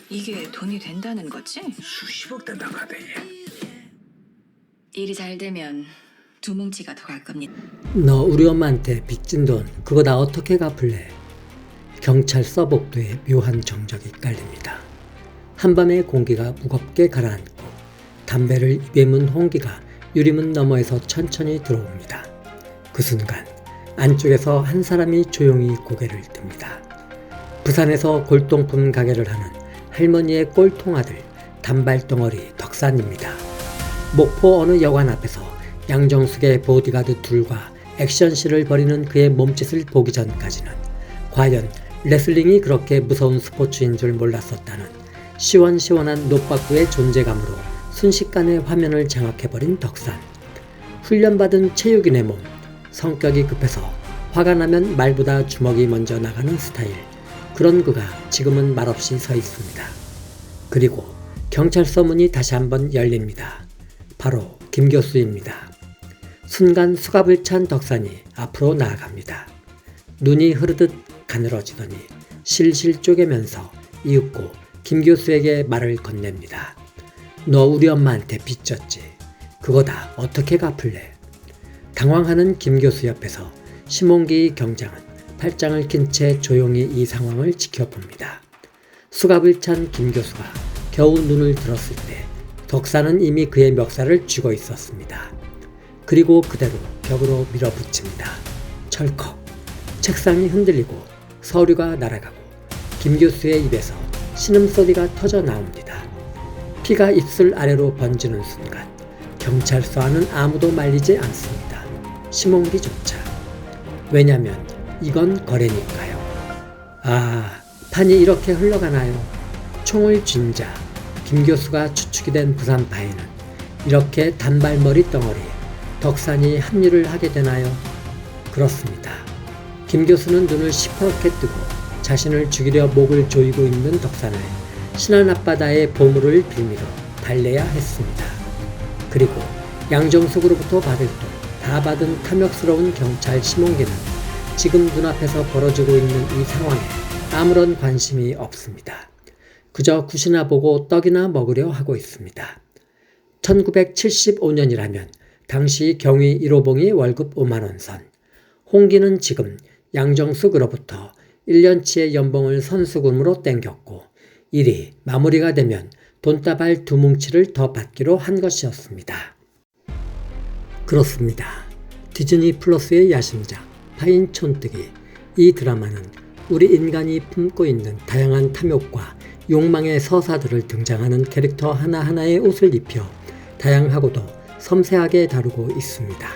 이게 돈이 된다는 거지? 수십억 된다고 하대. 일이 잘 되면 두 뭉치가 더 갈 겁니다. 너 우리 엄마한테 빚진 돈 그거 다 어떻게 갚을래? 경찰서 복도에 묘한 정적이 깔립니다. 한밤의 공기가 무겁게 가라앉고 담배를 입에 문 홍기가 유리문 너머에서 천천히 들어옵니다. 그 순간 안쪽에서 한 사람이 조용히 고개를 듭니다. 부산에서 골동품 가게를 하는 할머니의 꼴통아들 단발덩어리 덕산입니다. 목포 어느 여관 앞에서 양정숙의 보디가드 둘과 액션씬을 벌이는 그의 몸짓을 보기 전까지는 과연 레슬링이 그렇게 무서운 스포츠인 줄 몰랐었다는 시원시원한 노빠꾸의 존재감으로 순식간에 화면을 장악해버린 덕산. 훈련받은 체육인의 몸, 성격이 급해서 화가 나면 말보다 주먹이 먼저 나가는 스타일. 그런 그가 지금은 말없이 서 있습니다. 그리고 경찰서 문이 다시 한번 열립니다. 바로 김 교수입니다. 순간 수갑을 찬 덕산이 앞으로 나아갑니다. 눈이 흐르듯 가늘어지더니 실실 쪼개면서 이윽고 김 교수에게 말을 건넵니다. 너 우리 엄마한테 빚졌지. 그거 다 어떻게 갚을래? 당황하는 김 교수 옆에서 심홍기 경장은 팔짱을 낀 채 조용히 이 상황을 지켜봅니다. 수갑을 찬 김 교수가 겨우 눈을 들었을 때 덕산은 이미 그의 멱살을 쥐고 있었습니다. 그리고 그대로 벽으로 밀어붙입니다. 철컥. 책상이 흔들리고 서류가 날아가고 김 교수의 입에서 신음소리가 터져 나옵니다. 피가 입술 아래로 번지는 순간 경찰서 안은 아무도 말리지 않습니다. 심홍기조차. 왜냐면 이건 거래니까요. 아, 판이 이렇게 흘러가나요? 총을 쥔 자, 김 교수가 추측이 된 부산파에는 이렇게 단발머리 덩어리 덕산이 합류를 하게 되나요? 그렇습니다. 김 교수는 눈을 시퍼렇게 뜨고 자신을 죽이려 목을 조이고 있는 덕산을 신안 앞바다의 보물을 빌미로 달래야 했습니다. 그리고 양정숙으로부터 받을 돈 다 받은 탐욕스러운 경찰 심홍기는 지금 눈앞에서 벌어지고 있는 이 상황에 아무런 관심이 없습니다. 그저 굿이나 보고 떡이나 먹으려 하고 있습니다. 1975년이라면 당시 경위 1호봉이 월급 5만원 선, 홍기는 지금 양정숙으로부터 1년치의 연봉을 선수금으로 땡겼고 일이 마무리가 되면 돈다발 두 뭉치를 더 받기로 한 것이었습니다. 그렇습니다. 디즈니 플러스의 야심작 파인 촌뜨기. 이 드라마는 우리 인간이 품고 있는 다양한 탐욕과 욕망의 서사들을 등장하는 캐릭터 하나하나의 옷을 입혀 다양하고도 섬세하게 다루고 있습니다.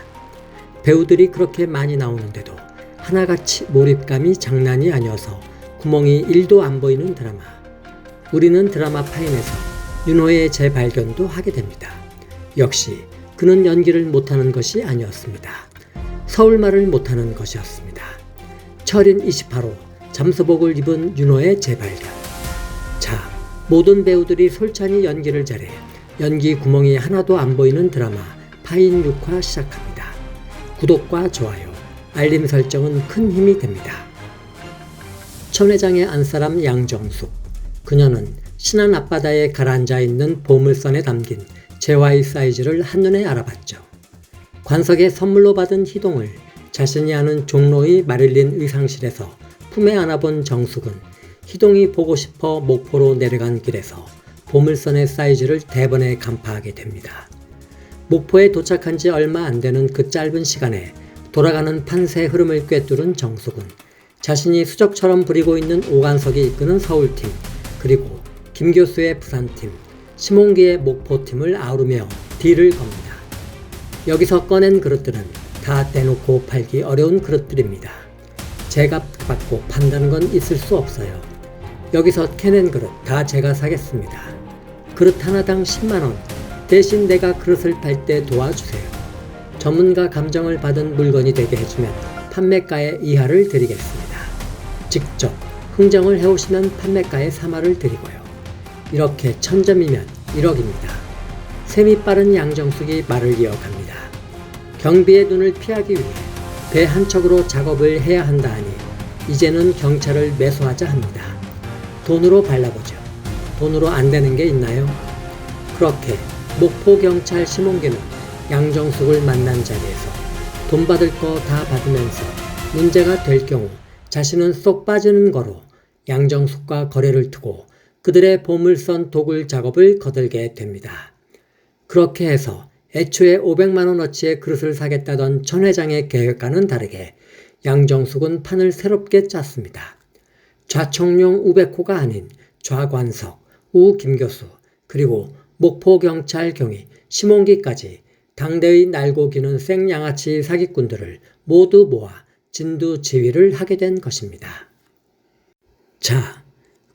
배우들이 그렇게 많이 나오는데도 하나같이 몰입감이 장난이 아니어서 구멍이 1도 안 보이는 드라마. 우리는 드라마 파인에서 윤호의 재발견도 하게 됩니다. 역시 그는 연기를 못하는 것이 아니었습니다. 서울말을 못하는 것이었습니다. 철인 28호 잠수복을 입은 윤호의 재발견. 자, 모든 배우들이 솔찬히 연기를 잘해 연기 구멍이 하나도 안 보이는 드라마 파인 6화 시작합니다. 구독과 좋아요, 알림 설정은 큰 힘이 됩니다. 천회장의 안사람 양정숙. 그녀는 신안 앞바다에 가라앉아 있는 보물선에 담긴 재화의 사이즈를 한눈에 알아봤죠. 관석에 선물로 받은 희동을 자신이 아는 종로의 마릴린 의상실에서 품에 안아본 정숙은 희동이 보고 싶어 목포로 내려간 길에서 보물선의 사이즈를 대번에 간파하게 됩니다. 목포에 도착한 지 얼마 안 되는 그 짧은 시간에 돌아가는 판세 흐름을 꿰뚫은 정숙은 자신이 수적처럼 부리고 있는 오관석이 이끄는 서울팀, 그리고 김 교수의 부산팀, 심홍기의 목포팀을 아우르며 딜을 겁니다. 여기서 꺼낸 그릇들은 다 떼놓고 팔기 어려운 그릇들입니다. 제값 받고 판다는 건 있을 수 없어요. 여기서 캐낸 그릇 다 제가 사겠습니다. 그릇 하나당 10만원, 대신 내가 그릇을 팔 때 도와주세요. 전문가 감정을 받은 물건이 되게 해주면 판매가의 이하를 드리겠습니다. 직접 흥정을 해오시면 판매가의 3하를 드리고요. 이렇게 1000점이면 1억입니다. 셈이 빠른 양정숙이 말을 이어갑니다. 경비의 눈을 피하기 위해 배 한 척으로 작업을 해야 한다 하니 이제는 경찰을 매수하자 합니다. 돈으로 발라보죠. 돈으로 안 되는 게 있나요? 그렇게 목포경찰 심홍기는 양정숙을 만난 자리에서 돈 받을 거 다 받으면서 문제가 될 경우 자신은 쏙 빠지는 거로 양정숙과 거래를 두고 그들의 보물선 도굴 작업을 거들게 됩니다. 그렇게 해서 애초에 500만 원어치의 그릇을 사겠다던 천 회장의 계획과는 다르게 양정숙은 판을 새롭게 짰습니다. 좌청룡 우백호가 아닌 좌관석, 우 김교수, 그리고 목포경찰 경위 심홍기까지 당대의 날고 기는 생양아치 사기꾼들을 모두 모아 진두지휘를 하게 된 것입니다. 자,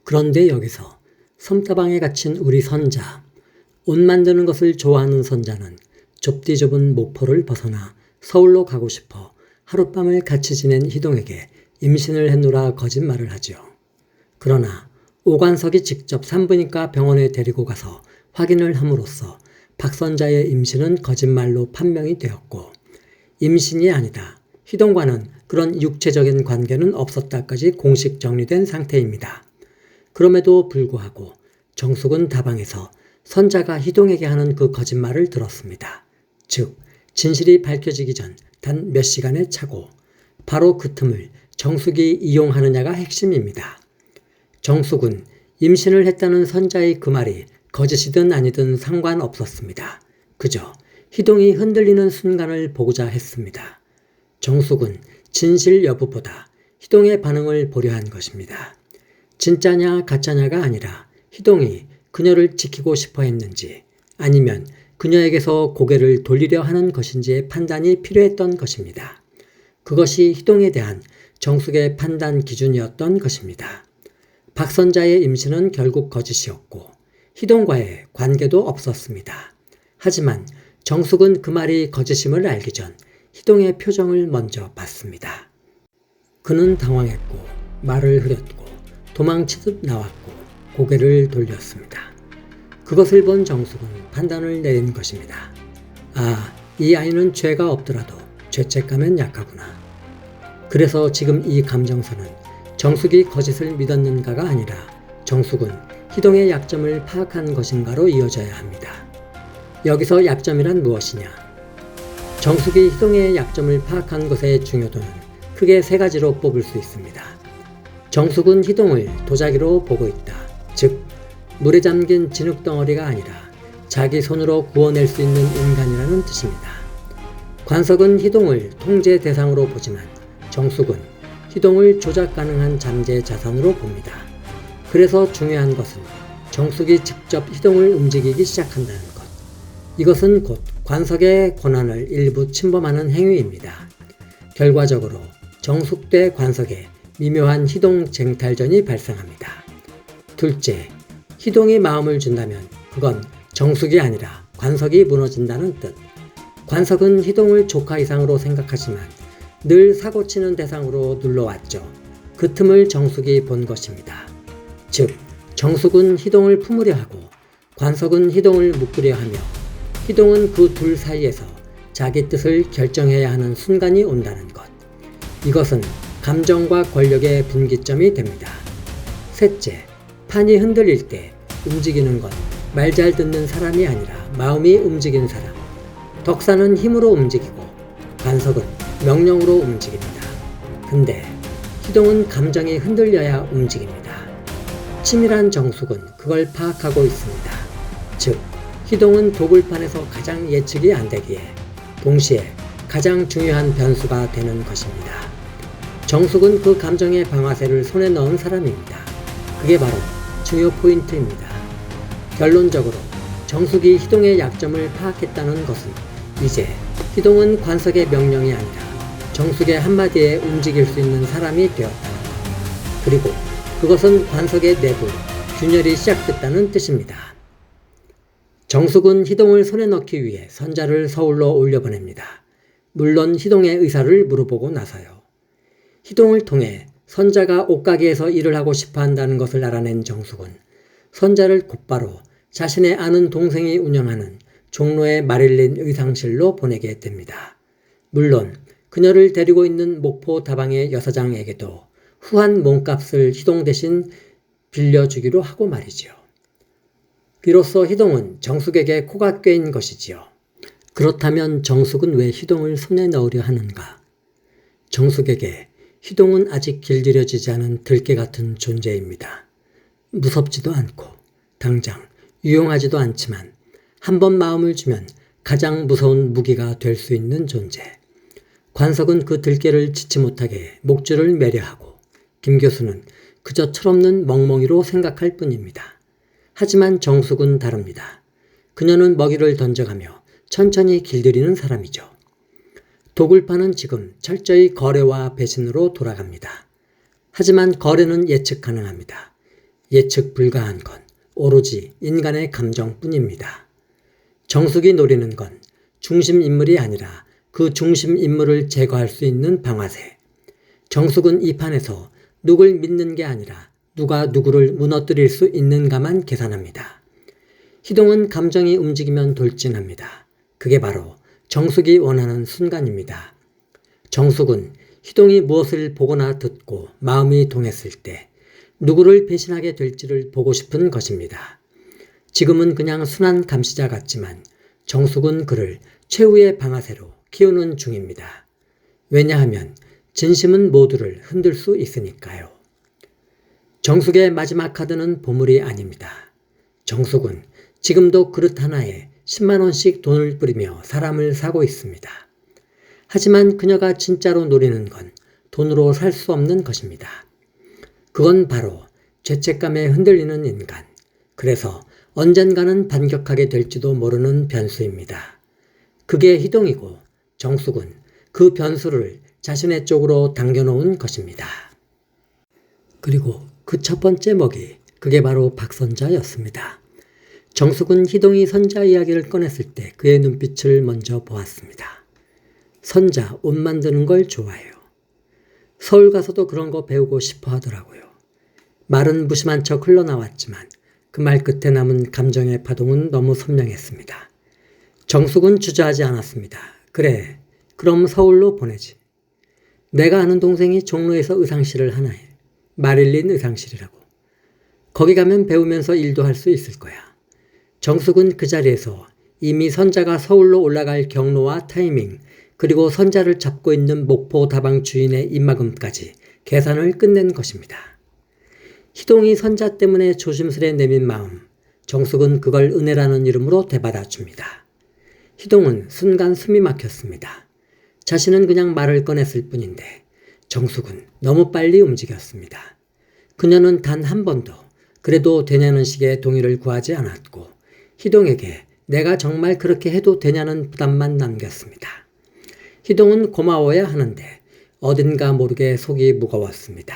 그런데 여기서 섬다방에 갇힌 우리 선자, 옷 만드는 것을 좋아하는 선자는 좁디 좁은 목포를 벗어나 서울로 가고 싶어 하룻밤을 같이 지낸 희동에게 임신을 했노라 거짓말을 하죠. 그러나 오관석이 직접 산부인과 병원에 데리고 가서 확인을 함으로써 박선자의 임신은 거짓말로 판명이 되었고 임신이 아니다. 희동과는 그런 육체적인 관계는 없었다까지 공식 정리된 상태입니다. 그럼에도 불구하고 정숙은 다방에서 선자가 희동에게 하는 그 거짓말을 들었습니다. 즉 진실이 밝혀지기 전 단 몇 시간의 차고 바로 그 틈을 정숙이 이용하느냐가 핵심입니다. 정숙은 임신을 했다는 선자의 그 말이 거짓이든 아니든 상관없었습니다. 그저 희동이 흔들리는 순간을 보고자 했습니다. 정숙은 진실 여부보다 희동의 반응을 보려 한 것입니다. 진짜냐 가짜냐가 아니라 희동이 그녀를 지키고 싶어 했는지 아니면 그녀에게서 고개를 돌리려 하는 것인지의 판단이 필요했던 것입니다. 그것이 희동에 대한 정숙의 판단 기준이었던 것입니다. 박선자의 임신은 결국 거짓이었고 희동과의 관계도 없었습니다. 하지만 정숙은 그 말이 거짓임을 알기 전 희동의 표정을 먼저 봤습니다. 그는 당황했고 말을 흐렸고 도망치듯 나왔고 고개를 돌렸습니다. 그것을 본 정숙은 판단을 내린 것입니다. 아, 이 아이는 죄가 없더라도 죄책감엔 약하구나. 그래서 지금 이 감정선은 정숙이 거짓을 믿었는가가 아니라 정숙은 희동의 약점을 파악한 것인가로 이어져야 합니다. 여기서 약점이란 무엇이냐? 정숙이 희동의 약점을 파악한 것의 중요도는 크게 세 가지로 뽑을 수 있습니다. 정숙은 희동을 도자기로 보고 있다. 즉 물에 잠긴 진흙덩어리가 아니라 자기 손으로 구워낼 수 있는 인간이라는 뜻입니다. 관석은 희동을 통제 대상으로 보지만 정숙은 희동을 조작 가능한 잠재 자산으로 봅니다. 그래서 중요한 것은 정숙이 직접 희동을 움직이기 시작한다는 것. 이것은 곧 관석의 권한을 일부 침범하는 행위입니다. 결과적으로 정숙 대 관석에 미묘한 희동 쟁탈전이 발생합니다. 둘째, 희동이 마음을 준다면 그건 정숙이 아니라 관석이 무너진다는 뜻. 관석은 희동을 조카 이상으로 생각하지만 늘 사고치는 대상으로 눌러왔죠. 그 틈을 정숙이 본 것입니다. 즉, 정숙은 희동을 품으려 하고 관석은 희동을 묶으려 하며 희동은 그 둘 사이에서 자기 뜻을 결정해야 하는 순간이 온다는 것. 이것은 감정과 권력의 분기점이 됩니다. 셋째, 판이 흔들릴 때 움직이는 건 말 잘 듣는 사람이 아니라 마음이 움직인 사람. 덕사는 힘으로 움직이고 관석은 명령으로 움직입니다. 근데 희동은 감정이 흔들려야 움직입니다. 치밀한 정숙은 그걸 파악하고 있습니다. 즉, 희동은 도굴판에서 가장 예측이 안 되기에 동시에 가장 중요한 변수가 되는 것입니다. 정숙은 그 감정의 방아쇠를 손에 넣은 사람입니다. 그게 바로 중요 포인트입니다. 결론적으로 정숙이 희동의 약점을 파악했다는 것은 이제 희동은 관석의 명령이 아니라 정숙의 한마디에 움직일 수 있는 사람이 되었다는 것. 그리고 그것은 관석의 내부 균열이 시작됐다는 뜻입니다. 정숙은 희동을 손에 넣기 위해 선자를 서울로 올려보냅니다. 물론 희동의 의사를 물어보고 나서요. 희동을 통해 선자가 옷가게에서 일을 하고 싶어 한다는 것을 알아낸 정숙은 선자를 곧바로 자신의 아는 동생이 운영하는 종로의 마릴린 의상실로 보내게 됩니다. 물론 그녀를 데리고 있는 목포 다방의 여사장에게도 후한 몸값을 희동 대신 빌려주기로 하고 말이죠. 비로소 희동은 정숙에게 코가 꿰인 것이지요. 그렇다면 정숙은 왜 희동을 손에 넣으려 하는가? 정숙에게 희동은 아직 길들여지지 않은 들깨 같은 존재입니다. 무섭지도 않고 당장 유용하지도 않지만 한번 마음을 주면 가장 무서운 무기가 될 수 있는 존재. 관석은 그 들깨를 짓지 못하게 목줄을 매려 하고 김 교수는 그저 철없는 멍멍이로 생각할 뿐입니다. 하지만 정숙은 다릅니다. 그녀는 먹이를 던져가며 천천히 길들이는 사람이죠. 도굴파는 지금 철저히 거래와 배신으로 돌아갑니다. 하지만 거래는 예측 가능합니다. 예측 불가한 건 오로지 인간의 감정뿐입니다. 정숙이 노리는 건 중심 인물이 아니라 그 중심 인물을 제거할 수 있는 방아쇠. 정숙은 이 판에서 누굴 믿는 게 아니라 누가 누구를 무너뜨릴 수 있는가만 계산합니다. 희동은 감정이 움직이면 돌진합니다. 그게 바로 정숙이 원하는 순간입니다. 정숙은 희동이 무엇을 보거나 듣고 마음이 동했을 때 누구를 배신하게 될지를 보고 싶은 것입니다. 지금은 그냥 순한 감시자 같지만 정숙은 그를 최후의 방아쇠로 키우는 중입니다. 왜냐하면 진심은 모두를 흔들 수 있으니까요. 정숙의 마지막 카드는 보물이 아닙니다. 정숙은 지금도 그릇 하나에 10만 원씩 돈을 뿌리며 사람을 사고 있습니다. 하지만 그녀가 진짜로 노리는 건 돈으로 살 수 없는 것입니다. 그건 바로 죄책감에 흔들리는 인간. 그래서 언젠가는 반격하게 될지도 모르는 변수입니다. 그게 희동이고 정숙은 그 변수를 자신의 쪽으로 당겨놓은 것입니다. 그리고 그 첫 번째 먹이, 그게 바로 박선자였습니다. 정숙은 희동이 선자 이야기를 꺼냈을 때 그의 눈빛을 먼저 보았습니다. 선자 옷 만드는 걸 좋아해요. 서울 가서도 그런 거 배우고 싶어 하더라고요. 말은 무심한 척 흘러나왔지만 그 말 끝에 남은 감정의 파동은 너무 선명했습니다. 정숙은 주저하지 않았습니다. 그래, 그럼 서울로 보내지. 내가 아는 동생이 종로에서 의상실을 하나 해. 마릴린 의상실이라고. 거기 가면 배우면서 일도 할 수 있을 거야. 정숙은 그 자리에서 이미 선자가 서울로 올라갈 경로와 타이밍, 그리고 선자를 잡고 있는 목포 다방 주인의 입막음까지 계산을 끝낸 것입니다. 희동이 선자 때문에 조심스레 내민 마음, 정숙은 그걸 은혜라는 이름으로 되받아줍니다. 희동은 순간 숨이 막혔습니다. 자신은 그냥 말을 꺼냈을 뿐인데 정숙은 너무 빨리 움직였습니다. 그녀는 단 한 번도 그래도 되냐는 식의 동의를 구하지 않았고 희동에게 내가 정말 그렇게 해도 되냐는 부담만 남겼습니다. 희동은 고마워야 하는데 어딘가 모르게 속이 무거웠습니다.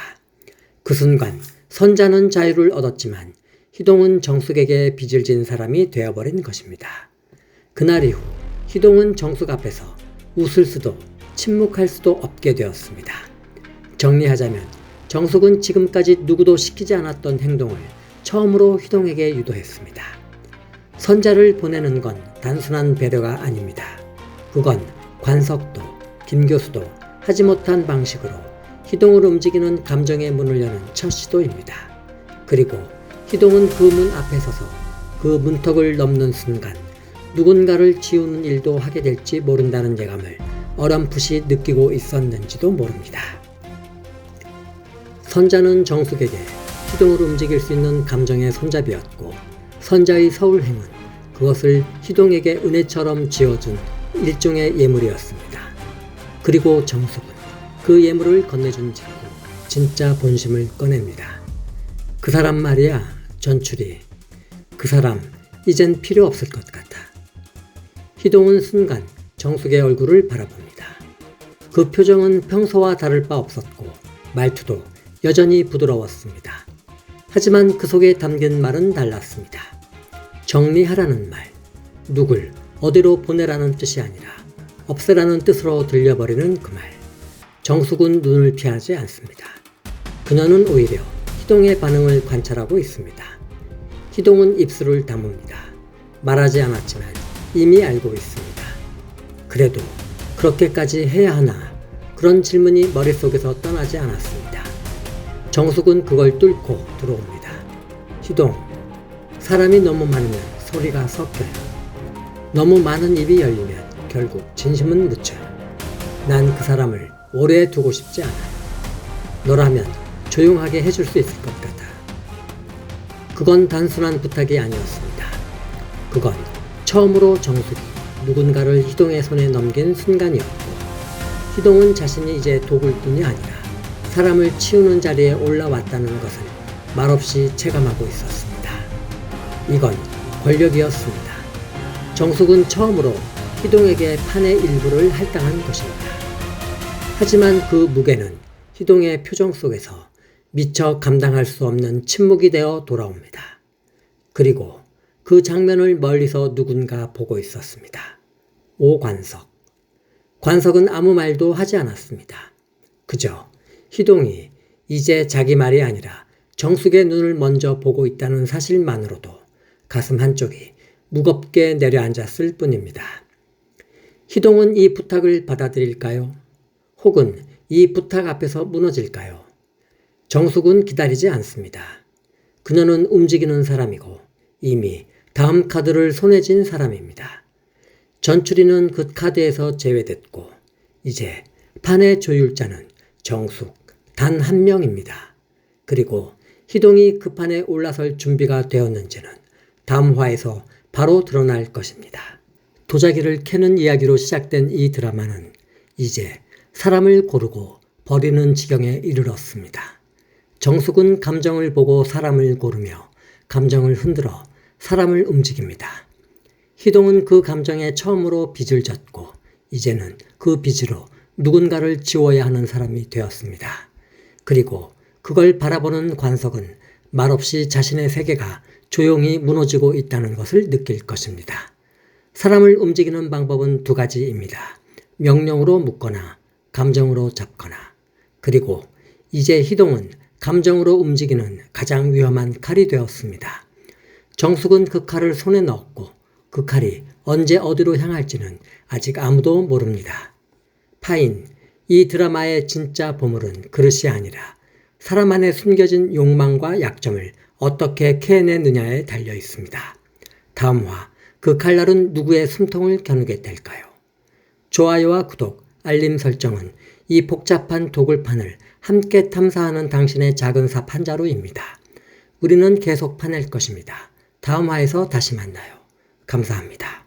그 순간 선자는 자유를 얻었지만 희동은 정숙에게 빚을 진 사람이 되어버린 것입니다. 그날 이후 희동은 정숙 앞에서 웃을 수도 침묵할 수도 없게 되었습니다. 정리하자면 정숙은 지금까지 누구도 시키지 않았던 행동을 처음으로 희동에게 유도했습니다. 선자를 보내는 건 단순한 배려가 아닙니다. 그건 관석도 김 교수도 하지 못한 방식으로 희동을 움직이는 감정의 문을 여는 첫 시도입니다. 그리고 희동은 그 문 앞에 서서 그 문턱을 넘는 순간 누군가를 지우는 일도 하게 될지 모른다는 예감을 어렴풋이 느끼고 있었는지도 모릅니다. 선자는 정숙에게 희동을 움직일 수 있는 감정의 손잡이였고 선자의 서울행은 그것을 희동에게 은혜처럼 지어준 일종의 예물이었습니다. 그리고 정숙은 그 예물을 건네준 직후 진짜 본심을 꺼냅니다. 그 사람 말이야, 전출이. 그 사람 이젠 필요 없을 것 같아. 희동은 순간 정숙의 얼굴을 바라봅니다. 그 표정은 평소와 다를 바 없었고 말투도 여전히 부드러웠습니다. 하지만 그 속에 담긴 말은 달랐습니다. 정리하라는 말, 누굴 어디로 보내라는 뜻이 아니라 없애라는 뜻으로 들려버리는 그 말. 정숙은 눈을 피하지 않습니다. 그녀는 오히려 희동의 반응을 관찰하고 있습니다. 희동은 입술을 다뭅니다. 말하지 않았지만 이미 알고 있습니다. 그래도 그렇게까지 해야 하나? 그런 질문이 머릿속에서 떠나지 않았습니다. 정숙은 그걸 뚫고 들어옵니다. 희동, 사람이 너무 많으면 소리가 섞여요. 너무 많은 입이 열리면 결국 진심은 묻혀요. 난 그 사람을 오래 두고 싶지 않아요. 너라면 조용하게 해줄 수 있을 것 같아. 그건 단순한 부탁이 아니었습니다. 그건 처음으로 정숙이 누군가를 희동의 손에 넘긴 순간이었고, 희동은 자신이 이제 도굴꾼이 아니라 사람을 치우는 자리에 올라왔다는 것을 말없이 체감하고 있었습니다. 이건 권력이었습니다. 정숙은 처음으로 희동에게 판의 일부를 할당한 것입니다. 하지만 그 무게는 희동의 표정 속에서 미처 감당할 수 없는 침묵이 되어 돌아옵니다. 그리고 그 장면을 멀리서 누군가 보고 있었습니다. 오관석. 관석은 아무 말도 하지 않았습니다. 그저 희동이 이제 자기 말이 아니라 정숙의 눈을 먼저 보고 있다는 사실만으로도 가슴 한쪽이 무겁게 내려앉았을 뿐입니다. 희동은 이 부탁을 받아들일까요? 혹은 이 부탁 앞에서 무너질까요? 정숙은 기다리지 않습니다. 그녀는 움직이는 사람이고 이미 다음 카드를 손에 쥔 사람입니다. 전추리는 그 카드에서 제외됐고 이제 판의 조율자는 정숙 단 한 명입니다. 그리고 희동이 그 판에 올라설 준비가 되었는지는 다음 화에서 바로 드러날 것입니다. 도자기를 캐는 이야기로 시작된 이 드라마는 이제 사람을 고르고 버리는 지경에 이르렀습니다. 정숙은 감정을 보고 사람을 고르며 감정을 흔들어 사람을 움직입니다. 희동은 그 감정에 처음으로 빚을 졌고 이제는 그 빚으로 누군가를 지워야 하는 사람이 되었습니다. 그리고 그걸 바라보는 관석은 말없이 자신의 세계가 조용히 무너지고 있다는 것을 느낄 것입니다. 사람을 움직이는 방법은 두 가지입니다. 명령으로 묶거나 감정으로 잡거나. 그리고 이제 희동은 감정으로 움직이는 가장 위험한 칼이 되었습니다. 정숙은 그 칼을 손에 넣었고 그 칼이 언제 어디로 향할지는 아직 아무도 모릅니다. 파인, 이 드라마의 진짜 보물은 그릇이 아니라 사람 안에 숨겨진 욕망과 약점을 어떻게 캐내느냐에 달려 있습니다. 다음 화, 그 칼날은 누구의 숨통을 겨누게 될까요? 좋아요와 구독, 알림 설정은 이 복잡한 도굴판을 함께 탐사하는 당신의 작은 삽 한 자루입니다. 우리는 계속 파낼 것입니다. 다음 화에서 다시 만나요. 감사합니다.